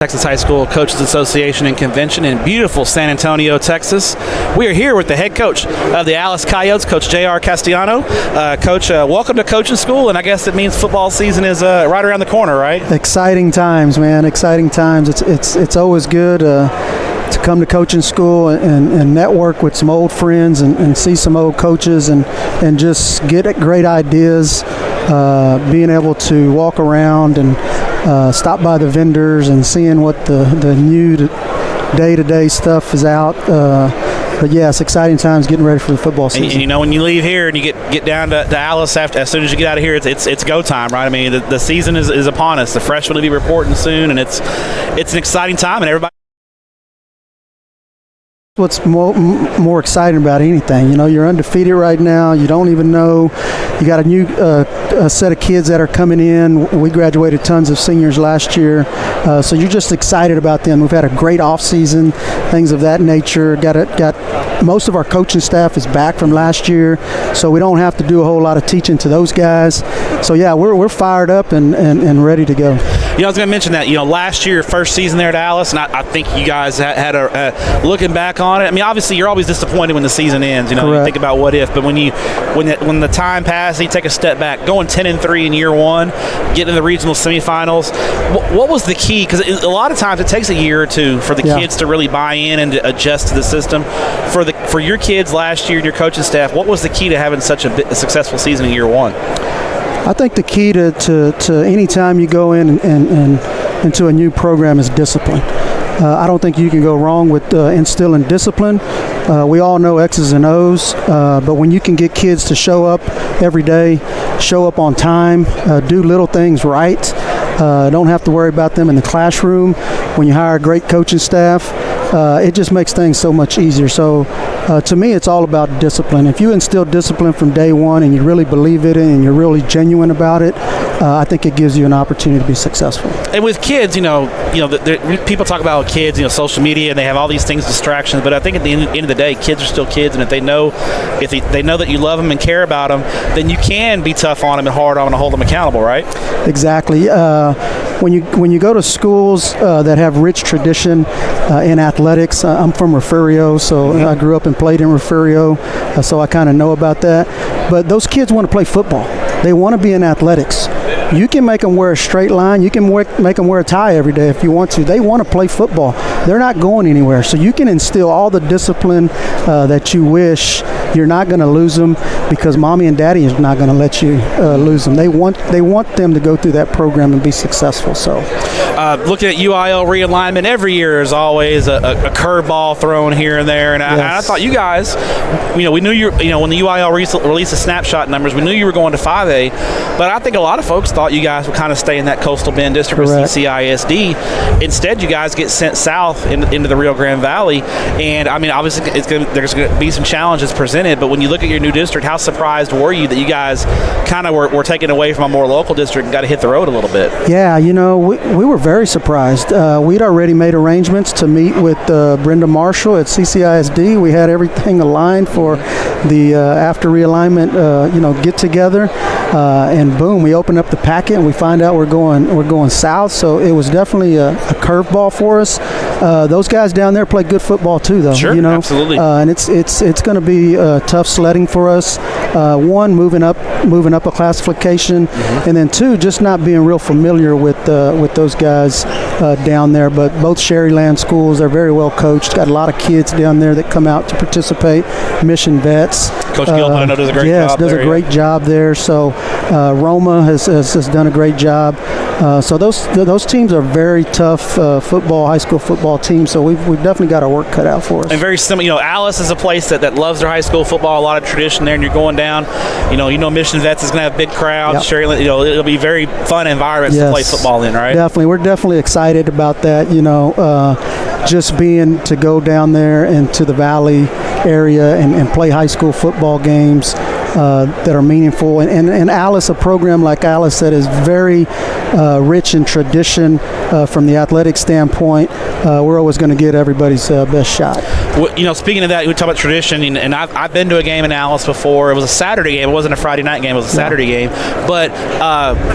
Texas High School Coaches Association and Convention in beautiful San Antonio, Texas. We are here with the head coach of the Alice Coyotes, Coach J.R. Castellano. Coach, welcome to coaching school, and I guess it means football season is right around the corner, right? Exciting times, man. Exciting times. It's always good to come to coaching school and network with some old friends and see some old coaches and just get great ideas. Being able to walk around and stop by the vendors and seeing what the new day-to-day stuff is out. But yeah, it's exciting times getting ready for the football season. And you know, when you leave here and you get down to Alice as soon as you get out of here, it's go time, right? I mean, the season is upon us. The freshmen will be reporting soon, and it's an exciting time, and everybody. What's more exciting about anything, you know, you're undefeated right now. You don't even know. You got a new set of kids that are coming in. We graduated tons of seniors last year, so you're just excited about them. We've had a great off season, things of that nature. Got most of our coaching staff is back from last year, so we don't have to do a whole lot of teaching to those guys. So yeah, we're fired up and ready to go. You know, I was going to mention that, you know, last year, first season there at Alice, and I think you guys had a looking back on it. I mean, obviously, you're always disappointed when the season ends. You know, Correct. You think about what if, but when the time passes, you take a step back, going 10-3 in year one, getting to the regional semifinals. What was the key? Because a lot of times it takes a year or two for the kids to really buy in and to adjust to the system. For your kids last year and your coaching staff, what was the key to having such a successful season in year one? I think the key to any time you go in and into a new program is discipline. I don't think you can go wrong with instilling discipline. We all know X's and O's, but when you can get kids to show up every day, show up on time, do little things right, don't have to worry about them in the classroom. When you hire a great coaching staff, it just makes things so much easier. So to me, it's all about discipline. If you instill discipline from day one and you really believe it and you're really genuine about it, I think it gives you an opportunity to be successful. And with kids, people talk about kids, social media, and they have all these things, distractions. But I think at the end of the day, kids are still kids, and if they know that you love them and care about them, then you can be tough on them and hard on them and hold them accountable, right? Exactly. When you go to schools that have rich tradition in athletics, I'm from Refugio, so I grew up and played in Refugio, so I kind of know about that. But those kids want to play football. They want to be in athletics. You can make them wear a straight line. You can make them wear a tie every day if you want to. They want to play football. They're not going anywhere. So you can instill all the discipline that you wish. You're not going to lose them because mommy and daddy is not going to let you lose them. They want them to go through that program and be successul. So, looking at UIL realignment, every year is always a curveball thrown here and there. And I thought you guys, we knew when the UIL released the snapshot numbers, we knew you were going to 5A. But I think a lot of folks thought you guys would kind of stay in that coastal Bend district with CCISD. Instead, you guys get sent south into the Rio Grande Valley. And I mean, obviously, there's going to be some challenges presented. But when you look at your new district, how surprised were you that you guys kind of were taken away from a more local district and got to hit the road a little bit? Yeah, we were very surprised. We'd already made arrangements to meet with Brenda Marshall at CCISD. We had everything aligned for the after realignment, get together. And boom, we open up the packet and we find out we're going south. So it was definitely a curveball for us. Those guys down there play good football too, though. Sure, absolutely. And it's going to be tough sledding for us. One, moving up a classification, and then two, just not being real familiar with those guys down there. But both Sherryland schools, they're very well coached. Got a lot of kids down there that come out to participate. Mission vets. Coach Gilpin, I know, does a great job. Yes, does a great job there. So Roma has done a great job. So those teams are very tough high school football teams. So we've definitely got our work cut out for us. And very similar, Alice is a place that loves their high school football, a lot of tradition there. And you're going down, Mission Vets is going to have big crowds. Yep. It'll be very fun environments to play football in, right? Definitely, we're definitely excited about that. Just being to go down there into the Valley area and play high school football games that are meaningful. And Alice, a program like Alice that is very rich in tradition from the athletic standpoint, we're always going to get everybody's best shot. Speaking of that, we talk about tradition, and I've been to a game in Alice before. It was a Saturday game. It wasn't a Friday night game. It was a Saturday game. But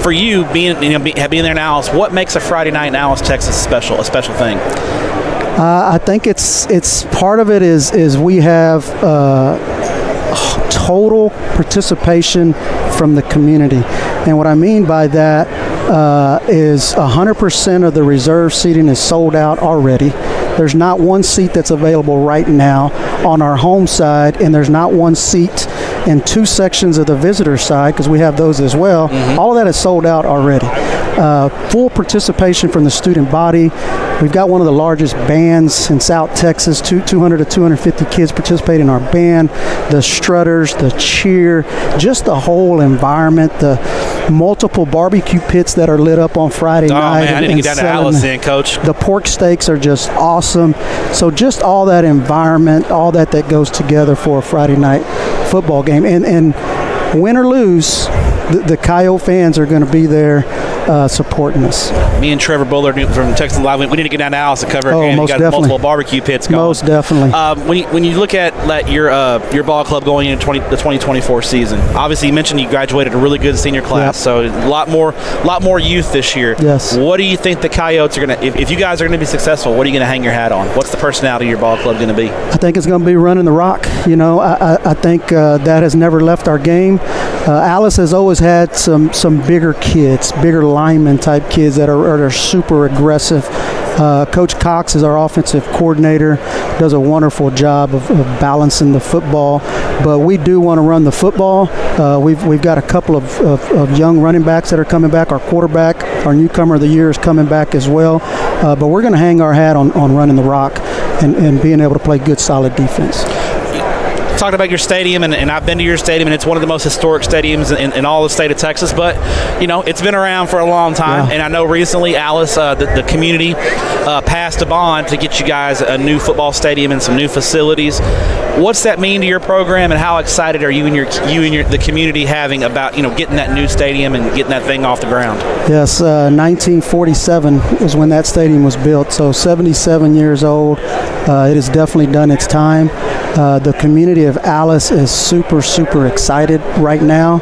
for you, being there in Alice, what makes a Friday night in Alice, Texas, a special thing? I think it's part of it is we have total participation from the community, and what I mean by that is 100% of the reserve seating is sold out already. There's not one seat that's available right now on our home side, and there's not one seat in two sections of the visitor side, because we have those as well. All of that is sold out already. Full participation from the student body. We've got one of the largest bands in South Texas. 200 to 250 kids participate in our band. The strutters, the cheer, just the whole environment, the multiple barbecue pits that are lit up on Friday night. Oh, man, I need to get down to Alice then, Coach. The pork steaks are just awesome. So just all that environment, all that goes together for a Friday night football game. And win or lose, the Coyote fans are going to be there supporting us. Me and Trevor Bullard from Texas Live, we need to get down to Alice to cover a game. Most We got definitely. multiple barbecue pits going. Most definitely. When you look at your ball club going into the 2024 season, obviously you mentioned you graduated a really good senior class, so a lot more youth this year. Yes. What do you think the Coyotes are going to, if you guys are going to be successful, what are you going to hang your hat on? What's the personality of your ball club going to be? I think it's going to be running the rock. I think that has never left our game. Alice has always had some bigger kids, bigger lineman type kids that are super aggressive. Coach Cox is our offensive coordinator, does a wonderful job of balancing the football, but we do want to run the football. We've got a couple of young running backs that are coming back. Our quarterback, our newcomer of the year, is coming back as well, but we're going to hang our hat on running the rock and being able to play good, solid defense. Talked about your stadium, and I've been to your stadium, and it's one of the most historic stadiums in all the state of Texas, but it's been around for a long time. And I know recently Alice, the community passed a bond to get you guys a new football stadium and some new facilities. What's that mean to your program, and how excited are you and the community having about getting that new stadium and getting that thing off the ground? Yes, 1947 is when that stadium was built, so 77 years old. It has definitely done its time. The community of Alice is super excited right now,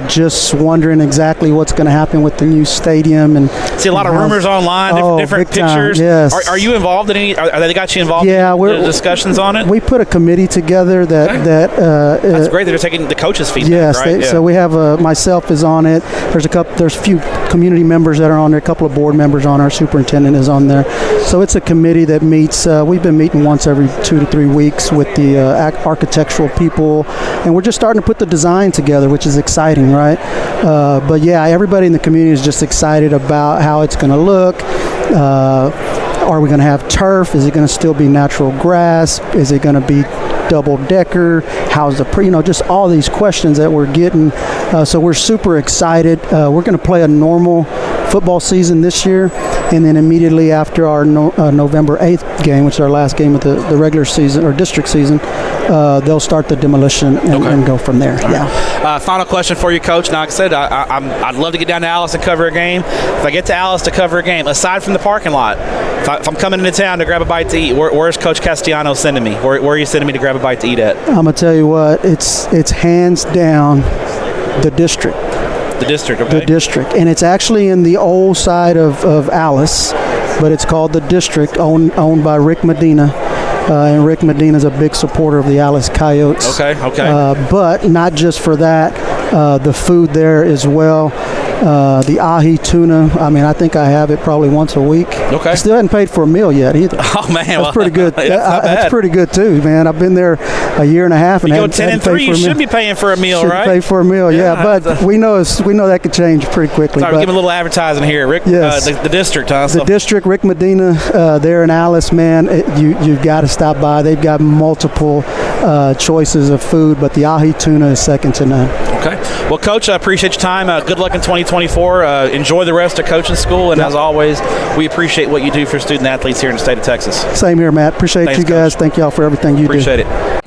just wondering exactly what's going to happen with the new stadium. And see a lot of rumors online, different pictures. Yes. Are you involved in any? Are they got you involved? Yeah, in the discussions on it. We put a committee together that's great. They're taking the coaches' feedback. Yes, right? So we have myself is on it. There's a few community members that are on there. A couple of board members on. Our superintendent is on there. So it's a committee that meets. We've been meeting once every 2 to 3 weeks with the architectural people, and we're just starting to put the design together, which is exciting, right? But yeah, everybody in the community is just excited about how it's going to look. Are we going to have turf? Is it going to still be natural grass? Is it going to be double-decker? How's the just all these questions that we're getting. So we're super excited. We're going to play a normal football season this year, and then immediately after our November 8th game, which is our last game of the regular season or district season, they'll start the demolition and go from there. Final question for you, Coach. Now, like I said, I'd love to get down to Alice and cover a game. If I get to Alice to cover a game, aside from the parking lot, if I'm coming into town to grab a bite to eat, where's Coach Castellano sending me? Where are you sending me to grab a bite to eat at? I'm going to tell you what, it's hands down the district. The district, okay. The district. And it's actually in the old side of Alice, but it's called the district, owned by Rick Medina. And Rick Medina is a big supporter of the Alice Coyotes. Okay. But not just for that, the food there as well. The ahi tuna, I think I have it probably once a week. Okay. I still hadn't paid for a meal yet either. Oh, man. That's pretty good. That's pretty good, too, man. I've been there a year and a half. And you go 10-3, you should be paying for a meal, right? Pay for a meal, yeah. But we know that could change pretty quickly. Sorry, give me a little advertising here. Rick, yes. The district, huh? The district, Rick Medina, there in Alice, man, you've got to stop by. They've got multiple choices of food, but the ahi tuna is second to none. Okay. Well, Coach, I appreciate your time. Good luck in 2024. Enjoy the rest of coaching school, and as always, we appreciate what you do for student athletes here in the state of Texas. Same here, Matt. Appreciate you guys. Coach. Thank y'all for everything you do. Appreciate it.